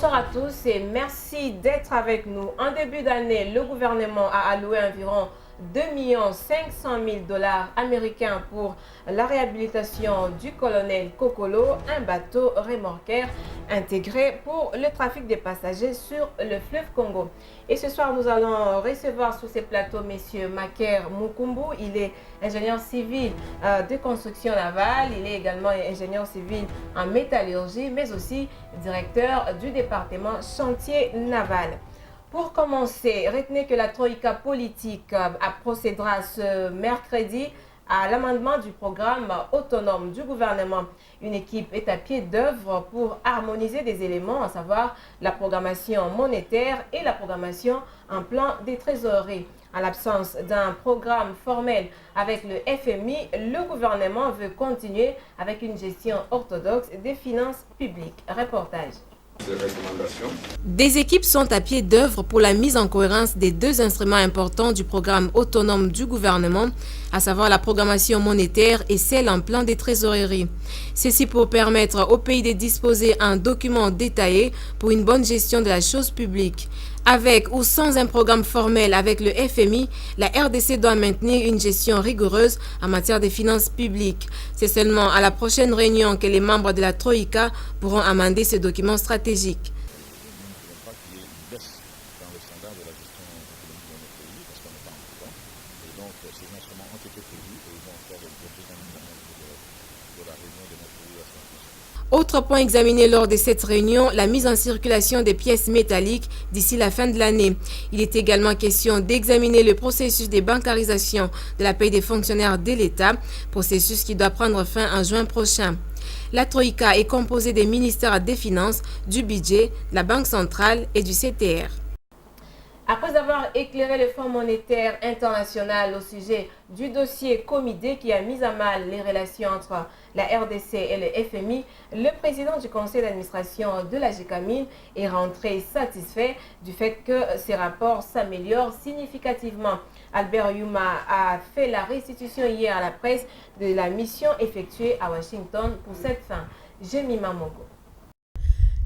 Bonsoir à tous et merci d'être avec nous. En début d'année, le gouvernement a alloué environ 2 500 000 $ américains pour la réhabilitation du colonel Kokolo, un bateau remorqueur intégré pour le trafic des passagers sur le fleuve Congo. Et ce soir, nous allons recevoir sur ces plateaux M. Maker Mukumbu. Il est ingénieur civil de construction navale. Il est également ingénieur civil en métallurgie, mais aussi directeur du département chantier naval. Pour commencer, retenez que la troïka politique procédera ce mercredi à l'amendement du programme autonome du gouvernement. Une équipe est à pied d'œuvre pour harmoniser des éléments, à savoir la programmation monétaire et la programmation en plan des trésoreries. En l'absence d'un programme formel avec le FMI, le gouvernement veut continuer avec une gestion orthodoxe des finances publiques. Reportage. Des équipes sont à pied d'œuvre pour la mise en cohérence des deux instruments importants du programme autonome du gouvernement, à savoir la programmation monétaire et celle en plan des trésoreries. Ceci pour permettre au pays de disposer d'un document détaillé pour une bonne gestion de la chose publique. Avec ou sans un programme formel avec le FMI, la RDC doit maintenir une gestion rigoureuse en matière de finances publiques. C'est seulement à la prochaine réunion que les membres de la Troïka pourront amender ce document stratégique. Autre point examiné lors de cette réunion, la mise en circulation des pièces métalliques d'ici la fin de l'année. Il est également question d'examiner le processus de bancarisation de la paie des fonctionnaires de l'État, processus qui doit prendre fin en juin prochain. La Troïka est composée des ministères des Finances, du Budget, de la Banque centrale et du CTR. Après avoir éclairé le Fonds monétaire international au sujet du dossier Comidé qui a mis à mal les relations entre la RDC et le FMI, le président du conseil d'administration de la GECAMIN est rentré satisfait du fait que ces rapports s'améliorent significativement. Albert Yuma a fait la restitution hier à la presse de la mission effectuée à Washington pour cette fin. Jemima Mogo.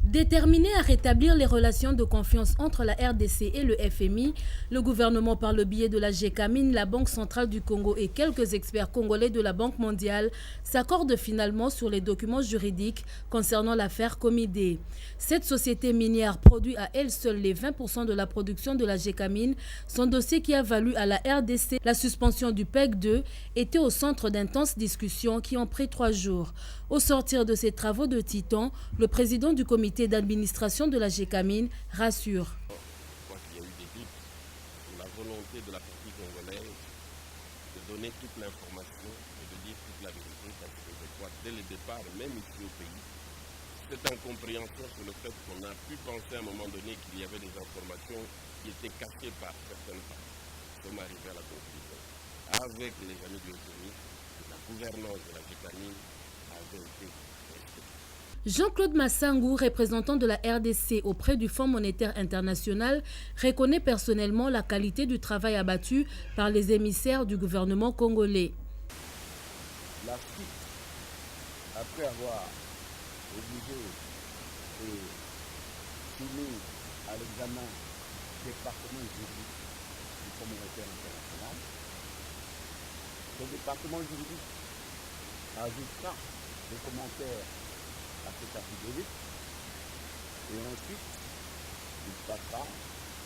Déterminé à rétablir les relations de confiance entre la RDC et le FMI, le gouvernement, par le biais de la GECAMIN, la Banque centrale du Congo et quelques experts congolais de la Banque mondiale, s'accordent finalement sur les documents juridiques concernant l'affaire Comidé. Cette société minière produit à elle seule les 20% de la production de la GECAMIN. Son dossier, qui a valu à la RDC la suspension du PEC 2, était au centre d'intenses discussions qui ont pris 3 jours. Au sortir de ces travaux de titan, le président du comité d'administration de la GECAMIN rassure. Il y a eu des doutes sur la volonté de la partie congolaise de donner toute l'information et de dire toute la vérité, parce que je crois dès le départ, même ici au pays, cette incompréhension sur le fait qu'on a pu penser à un moment donné qu'il y avait des informations qui étaient cachées par certaines parties. Nous sommes arrivés à la conclusion, avec les amis du FMI, que la gouvernance de la GECAMIN avait été respectée. Jean-Claude Massangou, représentant de la RDC auprès du Fonds monétaire international, reconnaît personnellement la qualité du travail abattu par les émissaires du gouvernement congolais. La suite, après avoir obligé et soumis à l'examen du département juridique du Fonds monétaire international, ce département juridique ajoutera des commentaires à cet affidavit et ensuite il passera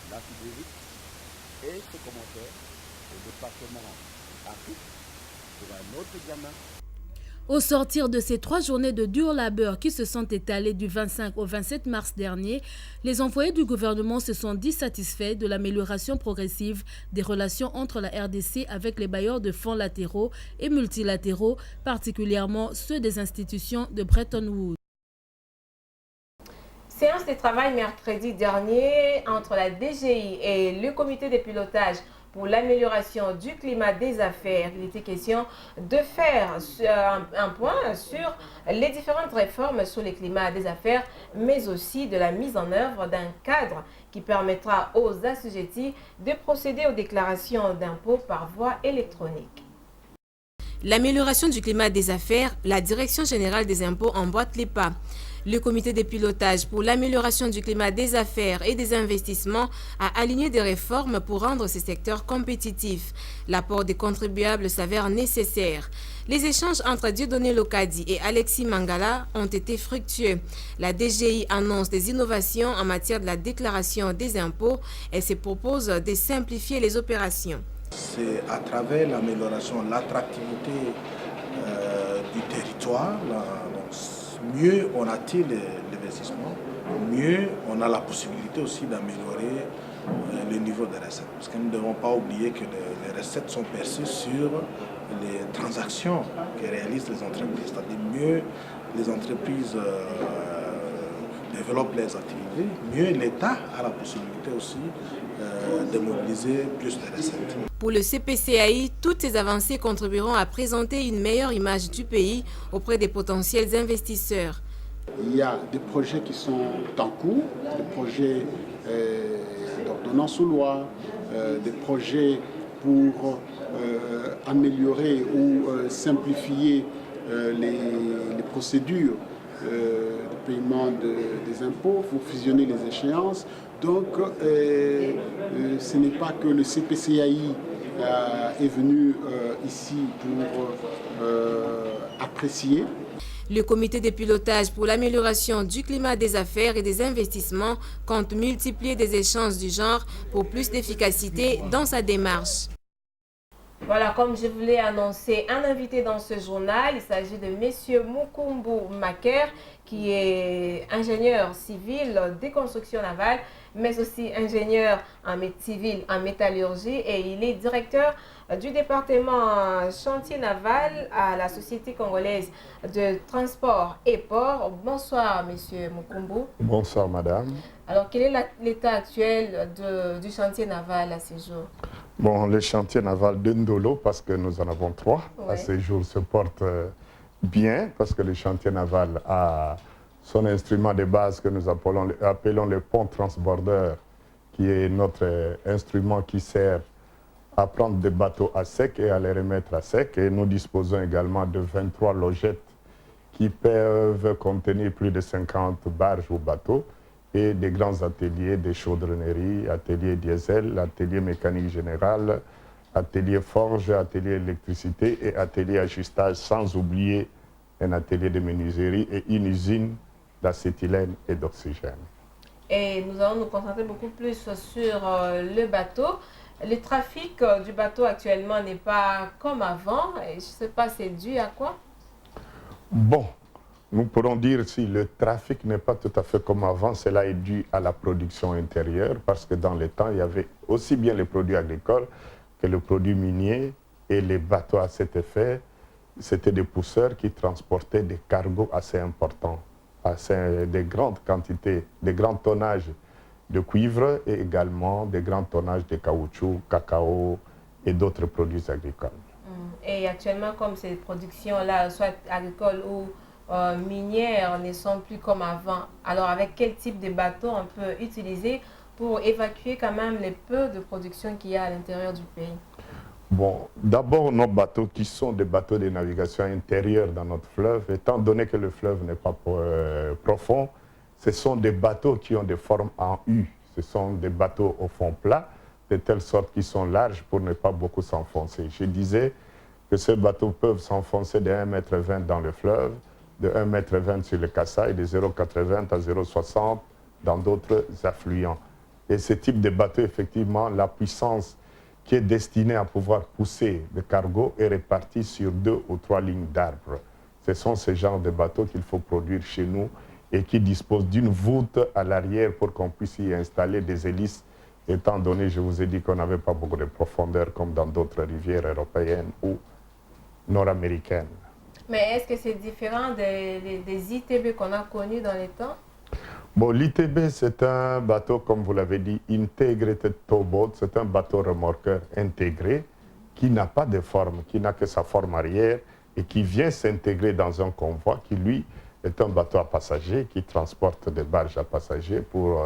l'affidavit et ce commentaire au département Afrique pour un autre examen. Au sortir de ces 3 journées de dur labeur qui se sont étalées du 25 au 27 mars dernier, les employés du gouvernement se sont dit satisfaits de l'amélioration progressive des relations entre la RDC avec les bailleurs de fonds latéraux et multilatéraux, particulièrement ceux des institutions de Bretton Woods. Séance de travail mercredi dernier entre la DGI et le comité de pilotage pour l'amélioration du climat des affaires. Il était question de faire un point sur les différentes réformes sur le climat des affaires, mais aussi de la mise en œuvre d'un cadre qui permettra aux assujettis de procéder aux déclarations d'impôts par voie électronique. L'amélioration du climat des affaires, la Direction générale des impôts emboîte les pas. Le comité de pilotage pour l'amélioration du climat des affaires et des investissements a aligné des réformes pour rendre ces secteurs compétitifs. L'apport des contribuables s'avère nécessaire. Les échanges entre Dieudonné Lokadi et Alexis Mangala ont été fructueux. La DGI annonce des innovations en matière de la déclaration des impôts et se propose de simplifier les opérations. C'est à travers l'amélioration, l'attractivité du territoire, mieux on attire l'investissement, mieux on a la possibilité aussi d'améliorer le niveau des recettes. Parce que nous ne devons pas oublier que les recettes sont perçues sur les transactions que réalisent les entreprises. C'est-à-dire mieux les entreprises développent les activités, mieux l'État a la possibilité aussi de mobiliser plus de recettes. Pour le CPCAI, toutes ces avancées contribueront à présenter une meilleure image du pays auprès des potentiels investisseurs. Il y a des projets qui sont en cours, des projets d'ordonnance ou loi, des projets pour améliorer ou simplifier les procédures de paiement des impôts, pour fusionner les échéances. Donc, ce n'est pas que le CPCAI est venu ici pour apprécier. Le comité de pilotage pour l'amélioration du climat des affaires et des investissements compte multiplier des échanges du genre pour plus d'efficacité dans sa démarche. Voilà, comme je vous l'ai annoncé, un invité dans ce journal, il s'agit de M. Mukumbu Maker, qui est ingénieur civil des constructions navales, mais aussi ingénieur civil en métallurgie, et il est directeur du département chantier naval à la Société congolaise de transport et port. Bonsoir, M. Mukumbu. Bonsoir, madame. Alors, quel est l'état actuel du chantier naval à ce jour? Bon, le chantier naval de Ndolo, parce que nous en avons 3, ouais, à ce jour se porte bien, parce que le chantier naval a son instrument de base que nous appelons le pont transbordeur, qui est notre instrument qui sert à prendre des bateaux à sec et à les remettre à sec. Et nous disposons également de 23 logettes qui peuvent contenir plus de 50 barges ou bateaux, et des grands ateliers de chaudronnerie, atelier diesel, atelier mécanique générale, atelier forge, atelier électricité et atelier ajustage, sans oublier un atelier de menuiserie et une usine d'acétylène et d'oxygène. Et nous allons nous concentrer beaucoup plus sur le bateau. Le trafic du bateau actuellement n'est pas comme avant. Je ne sais pas, c'est dû à quoi? Bon, nous pourrons dire si le trafic n'est pas tout à fait comme avant, cela est dû à la production intérieure, parce que dans le temps, il y avait aussi bien les produits agricoles que les produits miniers, et les bateaux à cet effet, c'était des pousseurs qui transportaient des cargos assez importants, des grandes quantités, des grands tonnages de cuivre et également des grands tonnages de caoutchouc, cacao et d'autres produits agricoles. Et actuellement, comme ces productions-là, soit agricoles ou minières, ne sont plus comme avant, alors avec quel type de bateau on peut utiliser pour évacuer quand même les peu de production qu'il y a à l'intérieur du pays? Bon, d'abord nos bateaux qui sont des bateaux de navigation intérieure dans notre fleuve, étant donné que le fleuve n'est pas profond, ce sont des bateaux qui ont des formes en U. Ce sont des bateaux au fond plat, de telle sorte qu'ils sont larges pour ne pas beaucoup s'enfoncer. Je disais que ces bateaux peuvent s'enfoncer de 1,20 m dans le fleuve, de 1,20 m sur le Kassa et de 0,80 à 0,60 m dans d'autres affluents. Et ce type de bateau, effectivement, la puissance qui est destinée à pouvoir pousser le cargo est répartie sur 2 ou 3 lignes d'arbres. Ce sont ces genres de bateaux qu'il faut produire chez nous et qui disposent d'une voûte à l'arrière pour qu'on puisse y installer des hélices, étant donné, je vous ai dit qu'on n'avait pas beaucoup de profondeur comme dans d'autres rivières européennes ou nord-américaines. Mais est-ce que c'est différent des ITB qu'on a connus dans les temps? Bon, l'ITB, c'est un bateau, comme vous l'avez dit, Integrated Towboat. C'est un bateau remorqueur intégré qui n'a pas de forme, qui n'a que sa forme arrière et qui vient s'intégrer dans un convoi qui, lui, est un bateau à passagers qui transporte des barges à passagers pour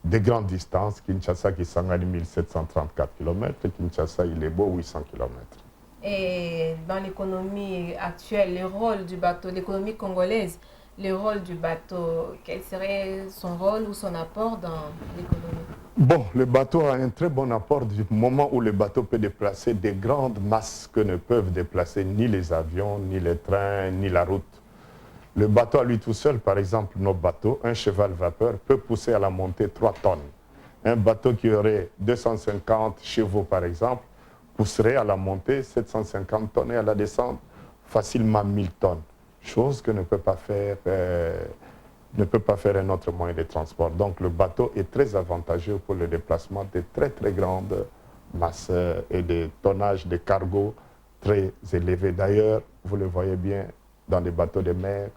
des grandes distances. Kinshasa, Kisangani, 1734 km. Kinshasa, Ilebo, 800 km. Et dans l'économie actuelle, le rôle du bateau, l'économie congolaise, le rôle du bateau, quel serait son rôle ou son apport dans l'économie? Bon, le bateau a un très bon apport du moment où le bateau peut déplacer des grandes masses que ne peuvent déplacer ni les avions, ni les trains, ni la route. Le bateau à lui tout seul, par exemple, nos bateaux, un cheval vapeur peut pousser à la montée 3 tonnes. Un bateau qui aurait 250 chevaux, par exemple, pousserait à la montée 750 tonnes et à la descente facilement 1000 tonnes. Chose que ne peut pas faire un autre moyen de transport. Donc le bateau est très avantageux pour le déplacement de très très grandes masses et des tonnages de cargo très élevés. D'ailleurs, vous le voyez bien dans les bateaux de mer,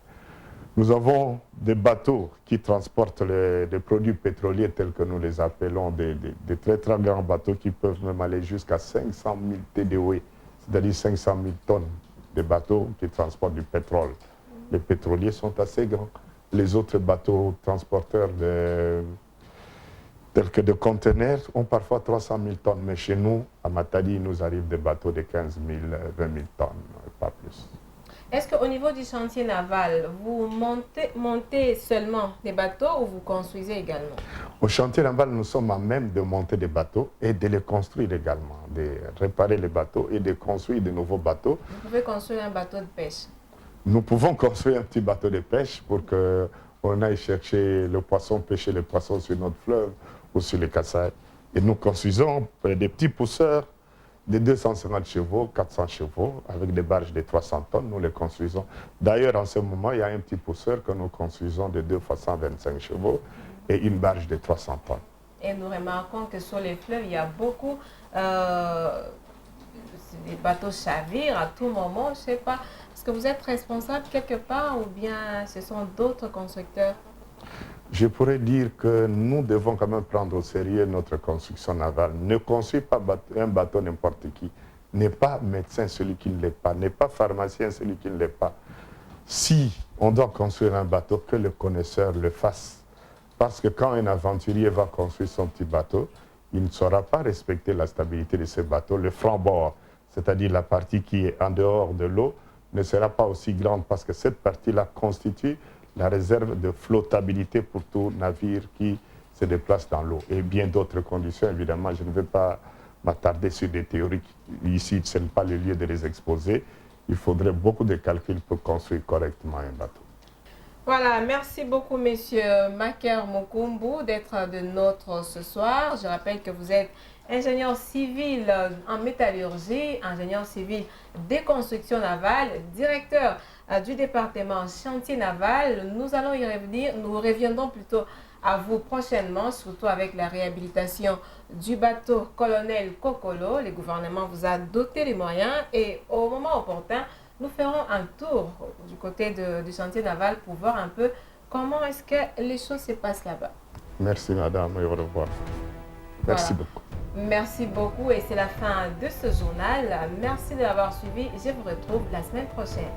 nous avons des bateaux qui transportent des produits pétroliers tels que nous les appelons, des très très grands bateaux qui peuvent même aller jusqu'à 500 000 TDOE, c'est-à-dire 500 000 tonnes de bateaux qui transportent du pétrole. Les pétroliers sont assez grands. Les autres bateaux transporteurs tels que de conteneurs ont parfois 300 000 tonnes. Mais chez nous, à Matadi, il nous arrive des bateaux de 15 000, 20 000 tonnes, pas plus. Est-ce qu'au niveau du chantier naval, vous montez seulement des bateaux ou vous construisez également? Au chantier naval, nous sommes à même de monter des bateaux et de les construire également, de réparer les bateaux et de construire de nouveaux bateaux. Vous pouvez construire un bateau de pêche? Nous pouvons construire un petit bateau de pêche pour qu'on aille chercher le poisson, pêcher le poisson sur notre fleuve ou sur les Kassai. Et nous construisons des petits pousseurs de 250 chevaux, 400 chevaux, avec des barges de 300 tonnes, nous les construisons. D'ailleurs, en ce moment, il y a un petit pousseur que nous construisons de 2 fois 125 chevaux et une barge de 300 tonnes. Et nous remarquons que sur les fleuves, il y a beaucoup des bateaux chavirent à tout moment, je ne sais pas. Est-ce que vous êtes responsable quelque part ou bien ce sont d'autres constructeurs? Je pourrais dire que nous devons quand même prendre au sérieux notre construction navale. Ne construis pas un bateau n'importe qui. N'est pas médecin celui qui ne l'est pas. N'est pas pharmacien celui qui ne l'est pas. Si on doit construire un bateau, que le connaisseur le fasse. Parce que quand un aventurier va construire son petit bateau, il ne saura pas respecter la stabilité de ce bateau. Le franc-bord, c'est-à-dire la partie qui est en dehors de l'eau, ne sera pas aussi grande parce que cette partie-là constitue la réserve de flottabilité pour tout navire qui se déplace dans l'eau. Et bien d'autres conditions, évidemment, je ne vais pas m'attarder sur des théories. Ici, ce n'est pas le lieu de les exposer. Il faudrait beaucoup de calculs pour construire correctement un bateau. Voilà, merci beaucoup, Monsieur Maker Mukumbu, d'être de nôtre ce soir. Je rappelle que vous êtes ingénieur civil en métallurgie, ingénieur civil des constructions navales, directeur du département chantier naval. Nous allons y revenir, nous reviendrons plutôt à vous prochainement, surtout avec la réhabilitation du bateau Colonel Kokolo. Le gouvernement vous a doté les moyens et au moment opportun, nous ferons un tour du côté du chantier naval pour voir un peu comment est-ce que les choses se passent là-bas. Merci madame et au revoir. Merci beaucoup. Merci beaucoup et c'est la fin de ce journal. Merci de l'avoir suivi. Je vous retrouve la semaine prochaine.